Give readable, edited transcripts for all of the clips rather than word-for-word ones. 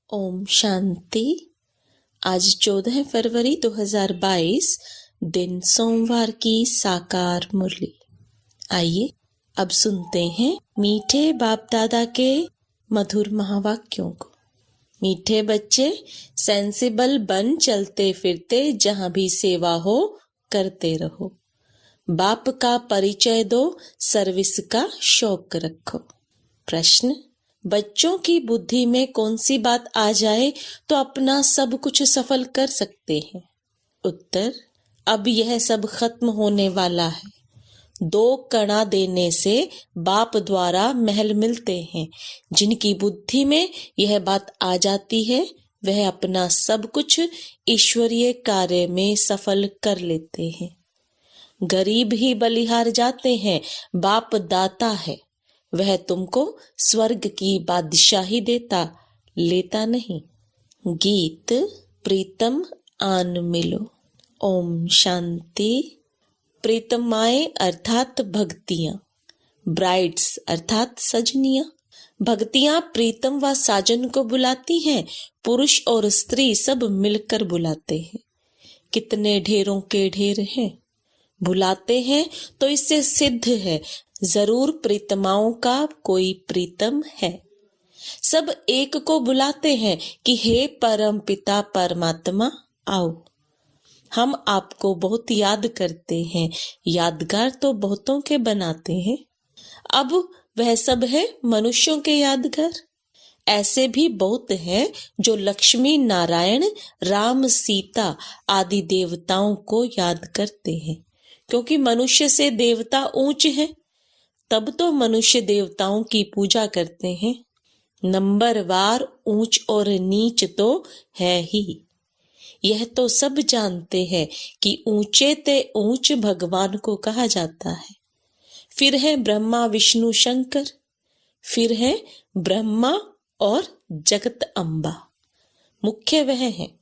ओम शांति। आज 14 फरवरी 2022 दिन सोमवार की साकार मुरली। आइए अब सुनते हैं मीठे बाप दादा के मधुर महावाक्यों को। मीठे बच्चे, सेंसिबल बन चलते फिरते जहां भी सेवा हो करते रहो। बाप का परिचय दो, सर्विस का शौक रखो। प्रश्न: बच्चों की बुद्धि में कौन सी बात आ जाए तो अपना सब कुछ सफल कर सकते हैं? उत्तर: अब यह सब खत्म होने वाला है। 2 कणा देने से बाप द्वारा महल मिलते हैं। जिनकी बुद्धि में यह बात आ जाती है वह अपना सब कुछ ईश्वरीय कार्य में सफल कर लेते हैं। गरीब ही बलिहार जाते हैं, बाप दाता है। वह तुमको स्वर्ग की बादशाही देता, लेता नहीं। गीत प्रीतम आन मिलो। ओम शांति। प्रीतमाएं अर्थात भक्तियां, ब्राइड्स अर्थात सजनियां। भक्तियां प्रीतम व साजन को बुलाती हैं। पुरुष और स्त्री सब मिलकर बुलाते हैं। कितने ढेरों के ढेर हैं। बुलाते हैं तो इससे सिद्ध है जरूर प्रीतमाओं का कोई प्रीतम है। सब एक को बुलाते हैं कि हे परम पिता परमात्मा आओ। हम आपको बहुत याद करते हैं। यादगार तो बहुतों के बनाते हैं। अब वह सब है मनुष्यों के यादगार। ऐसे भी बहुत हैं जो लक्ष्मी नारायण राम सीता आदि देवताओं को याद करते हैं। क्योंकि मनुष्य से देवता ऊंच है, तब तो मनुष्य देवताओं की पूजा करते हैं। नंबरवार ऊंच और नीच तो है ही। यह तो सब जानते हैं कि ऊंचे ते ऊंच भगवान को कहा जाता है। फिर है ब्रह्मा विष्णु शंकर, फिर है ब्रह्मा और जगत अम्बा। मुख्य वह है।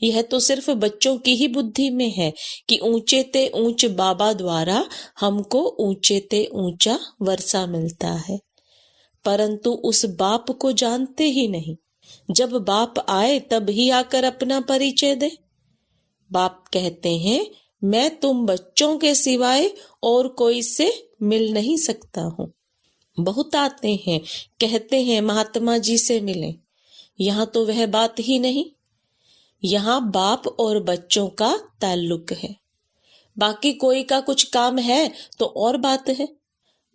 यह तो सिर्फ बच्चों की ही बुद्धि में है कि ऊंचे ते ऊंच बाबा द्वारा हमको ऊंचे ते ऊंचा वर्षा मिलता है, परंतु उस बाप को जानते ही नहीं। जब बाप आए तब ही आकर अपना परिचय दे। बाप कहते हैं मैं तुम बच्चों के सिवाय और कोई से मिल नहीं सकता हूँ। बहुत आते हैं, कहते हैं महात्मा जी से मिलें। यहाँ तो वह बात ही नहीं। यहाँ बाप और बच्चों का ताल्लुक है। बाकी कोई का कुछ काम है तो और बात है।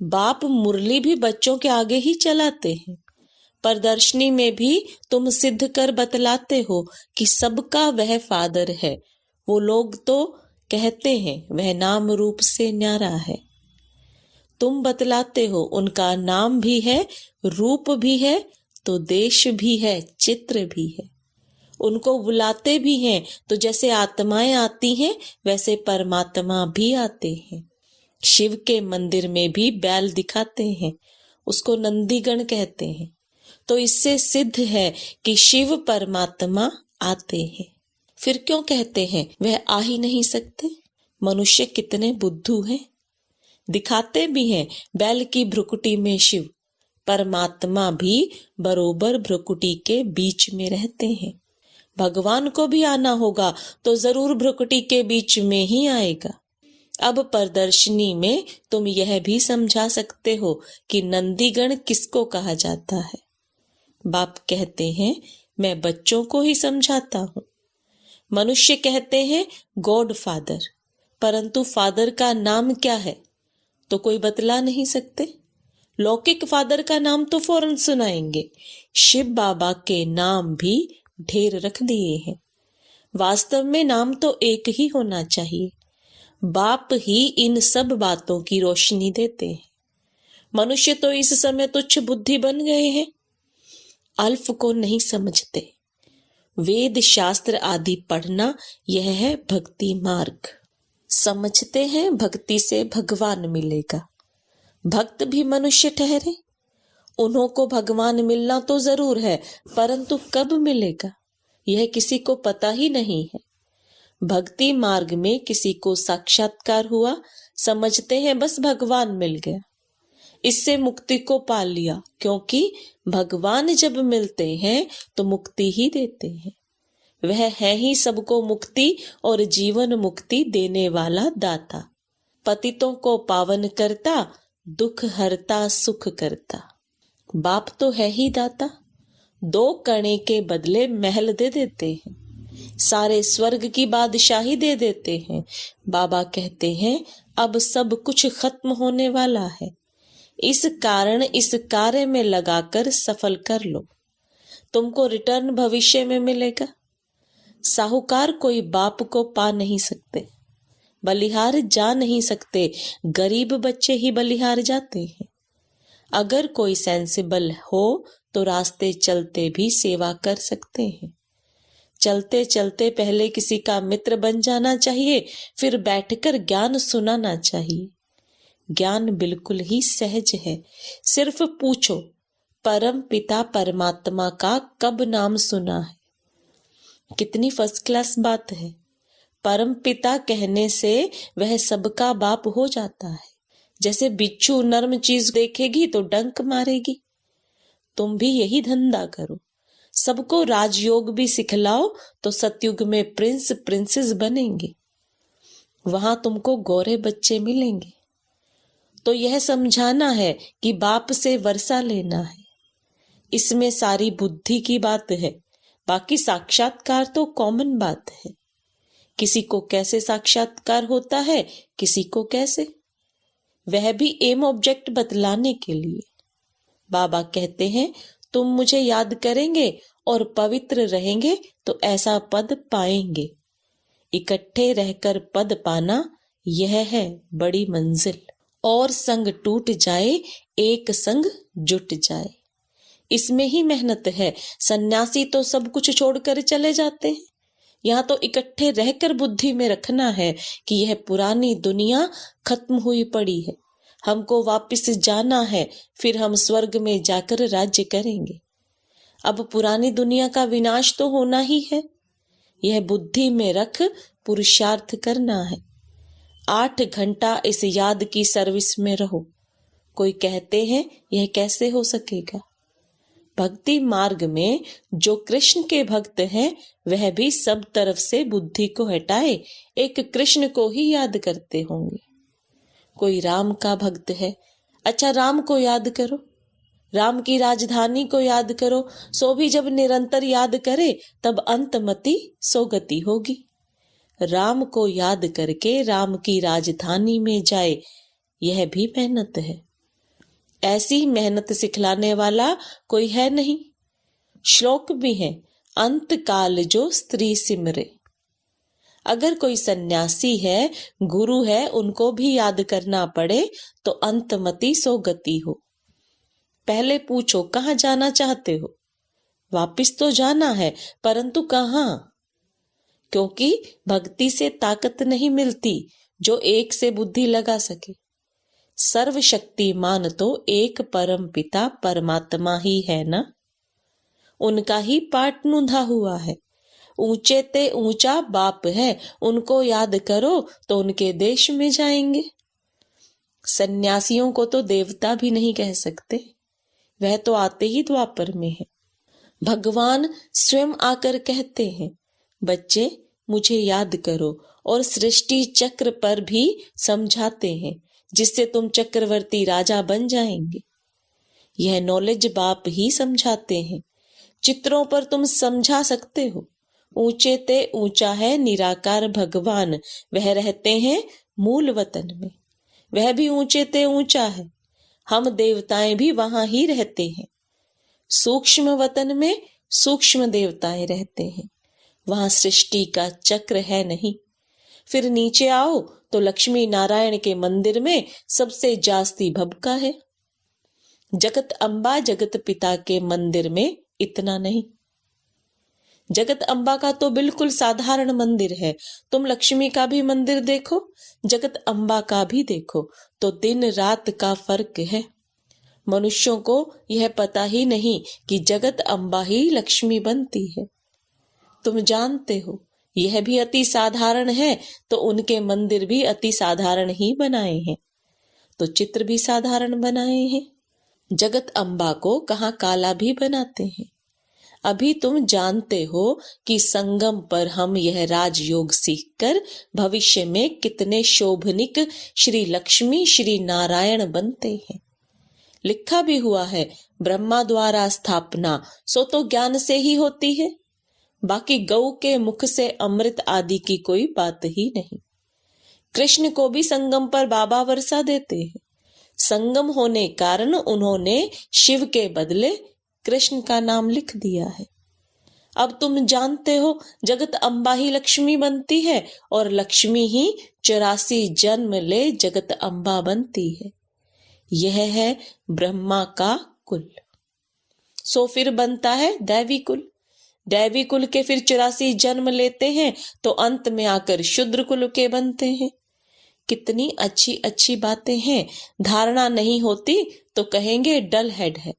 बाप मुरली भी बच्चों के आगे ही चलाते हैं। प्रदर्शनी में भी तुम सिद्ध कर बतलाते हो कि सबका वह फादर है। वो लोग तो कहते हैं वह नाम रूप से न्यारा है। तुम बतलाते हो उनका नाम भी है, रूप भी है, तो देश भी है, चित्र भी है। उनको बुलाते भी हैं तो जैसे आत्माएं आती हैं वैसे परमात्मा भी आते हैं। शिव के मंदिर में भी बैल दिखाते हैं, उसको नंदीगण कहते हैं। तो इससे सिद्ध है कि शिव परमात्मा आते हैं। फिर क्यों कहते हैं वह आ ही नहीं सकते? मनुष्य कितने बुद्धू हैं। दिखाते भी हैं बैल की भ्रुकुटी में शिव, परमात्मा भी बरोबर भ्रुकुटी के बीच में रहते हैं। भगवान को भी आना होगा तो जरूर भ्रुकुटी के बीच में ही आएगा। अब प्रदर्शनी में तुम यह भी समझा सकते हो कि नंदीगण किसको कहा जाता है। बाप कहते हैं मैं बच्चों को ही समझाता हूँ। मनुष्य कहते हैं गॉड फादर, परंतु फादर का नाम क्या है तो कोई बतला नहीं सकते। लौकिक फादर का नाम तो फौरन सुनाएंगे। शिव बाबा के नाम भी ढेर रख दिए हैं। वास्तव में नाम तो एक ही होना चाहिए। बाप ही इन सब बातों की रोशनी देते हैं। मनुष्य तो इस समय तुच्छ बुद्धि बन गए हैं, अल्फ को नहीं समझते। वेद शास्त्र आदि पढ़ना यह है भक्ति मार्ग। समझते हैं भक्ति से भगवान मिलेगा। भक्त भी मनुष्य ठहरे। उन्हों को भगवान मिलना तो जरूर है, परंतु कब मिलेगा यह किसी को पता ही नहीं है। भक्ति मार्ग में किसी को साक्षात्कार हुआ, समझते हैं बस भगवान मिल गया। इससे मुक्ति को पा लिया, क्योंकि भगवान जब मिलते हैं तो मुक्ति ही देते हैं। वह है ही सबको मुक्ति और जीवन मुक्ति देने वाला दाता। पतितों को पावन करता, दुख हरता सुख करता। बाप तो है ही दाता, 2 कणे के बदले महल दे देते हैं, सारे स्वर्ग की बादशाही दे देते हैं। बाबा कहते हैं अब सब कुछ खत्म होने वाला है, इस कारण इस कार्य में लगाकर सफल कर लो, तुमको रिटर्न भविष्य में मिलेगा। साहूकार कोई बाप को पा नहीं सकते, बलिहार जा नहीं सकते, गरीब बच्चे ही बलिहार जाते हैं। अगर कोई सेंसिबल हो तो रास्ते चलते भी सेवा कर सकते हैं। चलते चलते पहले किसी का मित्र बन जाना चाहिए, फिर बैठकर ज्ञान सुनाना चाहिए। ज्ञान बिल्कुल ही सहज है, सिर्फ पूछो परम पिता परमात्मा का कब नाम सुना है। कितनी फर्स्ट क्लास बात है। परम पिता कहने से वह सबका बाप हो जाता है। जैसे बिच्छू नर्म चीज देखेगी तो डंक मारेगी, तुम भी यही धंधा करो, सबको राजयोग भी सिखलाओ तो सतयुग में प्रिंस प्रिंसेस बनेंगे, वहां तुमको गोरे बच्चे मिलेंगे। तो यह समझाना है कि बाप से वर्षा लेना है, इसमें सारी बुद्धि की बात है। बाकी साक्षात्कार तो कॉमन बात है, किसी को कैसे साक्षात्कार होता है, किसी को कैसे, वह भी एम ऑब्जेक्ट बतलाने के लिए। बाबा कहते हैं तुम मुझे याद करेंगे और पवित्र रहेंगे तो ऐसा पद पाएंगे। इकट्ठे रहकर पद पाना यह है बड़ी मंजिल। और संग टूट जाए एक संग जुट जाए, इसमें ही मेहनत है। सन्यासी तो सब कुछ छोड़कर चले जाते हैं, यहाँ तो इकट्ठे रहकर बुद्धि में रखना है कि यह पुरानी दुनिया खत्म हुई पड़ी है, हमको वापस जाना है, फिर हम स्वर्ग में जाकर राज्य करेंगे। अब पुरानी दुनिया का विनाश तो होना ही है, यह बुद्धि में रख पुरुषार्थ करना है। 8 घंटा इस याद की सर्विस में रहो। कोई कहते हैं यह कैसे हो सकेगा। भक्ति मार्ग में जो कृष्ण के भक्त हैं वह भी सब तरफ से बुद्धि को हटाए एक कृष्ण को ही याद करते होंगे। कोई राम का भक्त है, अच्छा राम को याद करो, राम की राजधानी को याद करो, सो भी जब निरंतर याद करे तब अंतमति सो गति होगी। राम को याद करके राम की राजधानी में जाए, यह भी मेहनत है। ऐसी मेहनत सिखलाने वाला कोई है नहीं। श्लोक भी है, अंत काल जो स्त्री सिमरे। अगर कोई सन्यासी है, गुरु है, उनको भी याद करना पड़े तो अंतमति सो गति हो। पहले पूछो कहाँ जाना चाहते हो। वापिस तो जाना है, परंतु कहाँ? क्योंकि भक्ति से ताकत नहीं मिलती जो एक से बुद्धि लगा सके। सर्वशक्तिमान तो एक परम पिता परमात्मा ही है ना, उनका ही पाठ नूंधा हुआ है। ऊंचे ते ऊंचा बाप है, उनको याद करो तो उनके देश में जाएंगे। सन्यासियों को तो देवता भी नहीं कह सकते, वह तो आते ही द्वापर में है। भगवान स्वयं आकर कहते हैं, बच्चे मुझे याद करो, और सृष्टि चक्र पर भी समझाते हैं, जिससे तुम चक्रवर्ती राजा बन जाएंगे। यह नॉलेज बाप ही समझाते हैं। चित्रों पर तुम समझा सकते हो। ऊंचे ते ऊंचा है निराकार भगवान, वह रहते हैं मूल वतन में, वह भी ऊंचे ते ऊंचा है। हम देवताएं भी वहां ही रहते हैं। सूक्ष्म वतन में सूक्ष्म देवताएं रहते हैं, वहां सृष्टि का चक्र है नहीं। फिर नीचे आओ तो लक्ष्मी नारायण के मंदिर में सबसे जास्ती भभका है। जगत अम्बा जगत पिता के मंदिर में इतना नहीं। जगत अम्बा का तो बिल्कुल साधारण मंदिर है, तुम लक्ष्मी का भी मंदिर देखो, जगत अम्बा का भी देखो, तो दिन रात का फर्क है। मनुष्यों को यह पता ही नहीं कि जगत अम्बा ही लक्ष्मी बनती है। तुम जानते हो यह भी अति साधारण है, तो उनके मंदिर भी अति साधारण ही बनाए हैं। तो चित्र भी साधारण बनाए हैं। जगत अम्बा को कहाँ काला भी बनाते हैं। अभी तुम जानते हो कि संगम पर हम यह राजयोग सीखकर भविष्य में कितने शोभनिक श्री लक्ष्मी श्री नारायण बनते हैं। लिखा भी हुआ है, ब्रह्मा द्वारा स्थापना सो तो ज्ञान से ही होती है, बाकी गऊ के मुख से अमृत आदि की कोई बात ही नहीं। कृष्ण को भी संगम पर बाबा वर्षा देते हैं। संगम होने कारण उन्होंने शिव के बदले कृष्ण का नाम लिख दिया है। अब तुम जानते हो जगत अम्बा ही लक्ष्मी बनती है और लक्ष्मी ही 84 जन्म ले जगत अम्बा बनती है। यह है ब्रह्मा का कुल। सो फिर बनता है दैवी कुल। दैवी कुल के फिर 84 जन्म लेते हैं तो अंत में आकर शूद्र कुल के बनते हैं। कितनी अच्छी अच्छी बातें हैं। धारणा नहीं होती तो कहेंगे डल हेड है।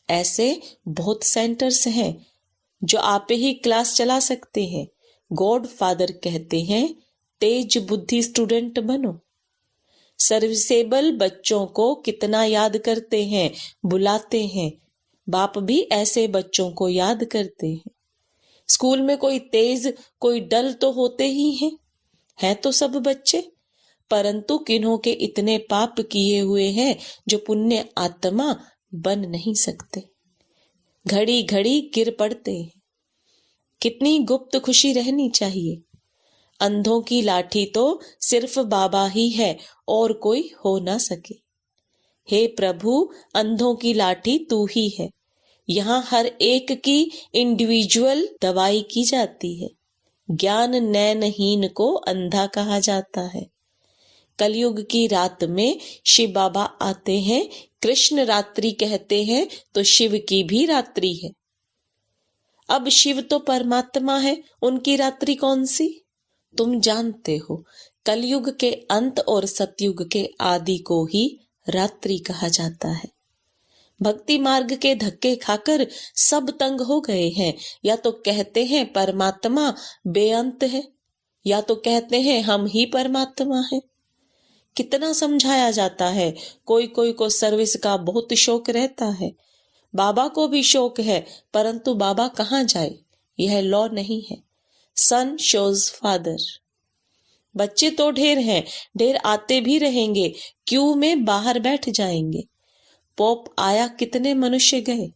ऐसे बहुत सेंटर्स हैं जो आप ही क्लास चला सकते हैं। गॉड फादर कहते हैं तेज बुद्धि स्टूडेंट बनो। सर्विसेबल बच्चों को कितना याद करते हैं, बुलाते हैं। बाप भी ऐसे बच्चों को याद करते हैं। स्कूल में कोई तेज कोई डल तो होते ही हैं तो सब बच्चे, परंतु किन्हों के इतने पाप किए हुए हैं जो पुण्य आत्मा बन नहीं सकते। घड़ी घड़ी गिर पड़ते हैं। कितनी गुप्त खुशी रहनी चाहिए। अंधों की लाठी तो सिर्फ बाबा ही है और कोई हो ना सके। हे प्रभु, अंधों की लाठी तू ही है। यहाँ हर एक की इंडिविजुअल दवाई की जाती है। ज्ञान नैनहीन को अंधा कहा जाता है। कलयुग की रात में शिव बाबा आते हैं। कृष्ण रात्रि कहते हैं तो शिव की भी रात्रि है। अब शिव तो परमात्मा है, उनकी रात्रि कौन सी? तुम जानते हो कलयुग के अंत और सतयुग के आदि को ही रात्रि कहा जाता है। भक्ति मार्ग के धक्के खाकर सब तंग हो गए हैं। या तो कहते हैं परमात्मा बेअंत है, या तो कहते हैं हम ही परमात्मा हैं। कितना समझाया जाता है। कोई कोई को सर्विस का बहुत शौक रहता है। बाबा को भी शौक है, परंतु बाबा कहाँ जाए, यह लॉ नहीं है। सन शोज फादर। बच्चे तो ढेर हैं, ढेर आते भी रहेंगे, क्यू में बाहर बैठ जाएंगे। पोप आया, कितने मनुष्य गए।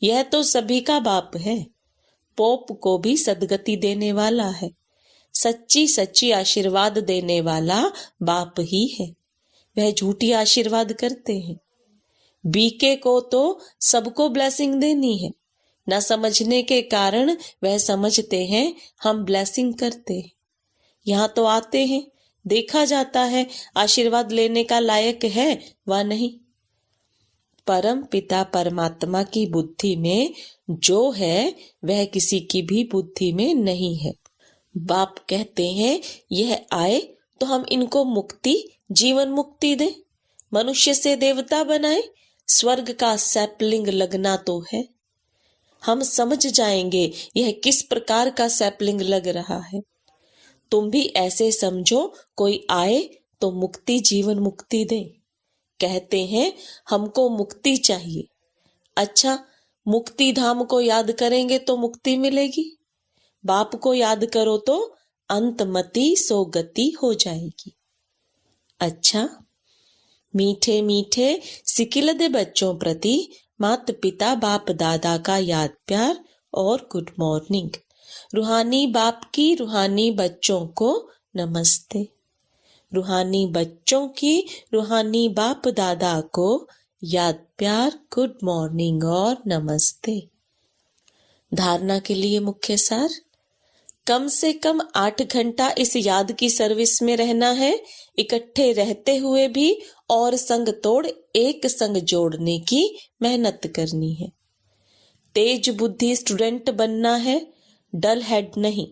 यह तो सभी का बाप है। पोप को भी सदगति देने वाला है। सच्ची सच्ची आशीर्वाद देने वाला बाप ही है। वह झूठी आशीर्वाद करते हैं। बीके को तो सबको ब्लेसिंग देनी है। न समझने के कारण वह समझते हैं हम ब्लेसिंग करते हैं। यहाँ तो आते हैं, देखा जाता है आशीर्वाद लेने का लायक है व नहीं। परम पिता परमात्मा की बुद्धि में जो है वह किसी की भी बुद्धि में नहीं है। बाप कहते हैं यह आए तो हम इनको मुक्ति, जीवन मुक्ति दें, मनुष्य से देवता बनाए। स्वर्ग का सैपलिंग लगना तो है। हम समझ जाएंगे यह किस प्रकार का सैपलिंग लग रहा है। तुम भी ऐसे समझो, कोई आए तो मुक्ति, जीवन मुक्ति दे। कहते हैं हमको मुक्ति चाहिए। अच्छा, मुक्ति धाम को याद करेंगे तो मुक्ति मिलेगी। बाप को याद करो तो अंतमति सो गति हो जाएगी। अच्छा, मीठे मीठे सिकिलदे बच्चों प्रति माता पिता बाप दादा का याद प्यार और गुड मॉर्निंग। रूहानी बाप की रूहानी बच्चों को नमस्ते। रूहानी बच्चों की रूहानी बाप दादा को याद प्यार, गुड मॉर्निंग और नमस्ते। धारणा के लिए मुख्य सार, कम से कम 8 घंटा इस याद की सर्विस में रहना है। इकट्ठे रहते हुए भी और संग तोड़ एक संग जोड़ने की मेहनत करनी है। तेज बुद्धि स्टूडेंट बनना है, डल हेड नहीं।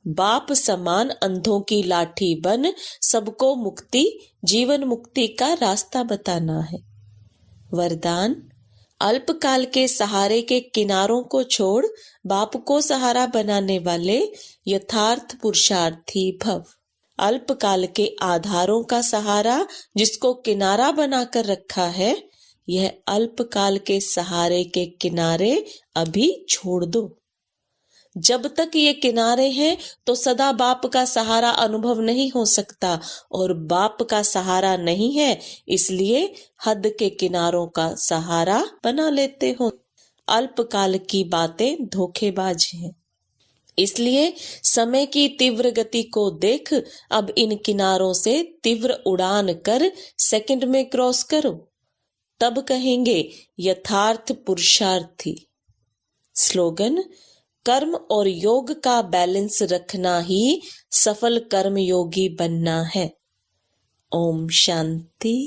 बाप समान अंधों की लाठी बन सबको मुक्ति, जीवन मुक्ति का रास्ता बताना है। वरदान, अल्पकाल के सहारे के किनारों को छोड़ बाप को सहारा बनाने वाले यथार्थ पुरुषार्थी भव। अल्पकाल के आधारों का सहारा जिसको किनारा बनाकर रखा है, यह अल्पकाल के सहारे के किनारे अभी छोड़ दो। जब तक ये किनारे हैं तो सदा बाप का सहारा अनुभव नहीं हो सकता, और बाप का सहारा नहीं है इसलिए हद के किनारों का सहारा बना लेते हो। अल्पकाल की बातें धोखेबाज हैं। इसलिए समय की तीव्र गति को देख अब इन किनारों से तीव्र उड़ान कर सेकंड में क्रॉस करो, तब कहेंगे यथार्थ पुरुषार्थी। स्लोगन: कर्म और योग का बैलेंस रखना ही सफल कर्मयोगी बनना है। ओम शांति।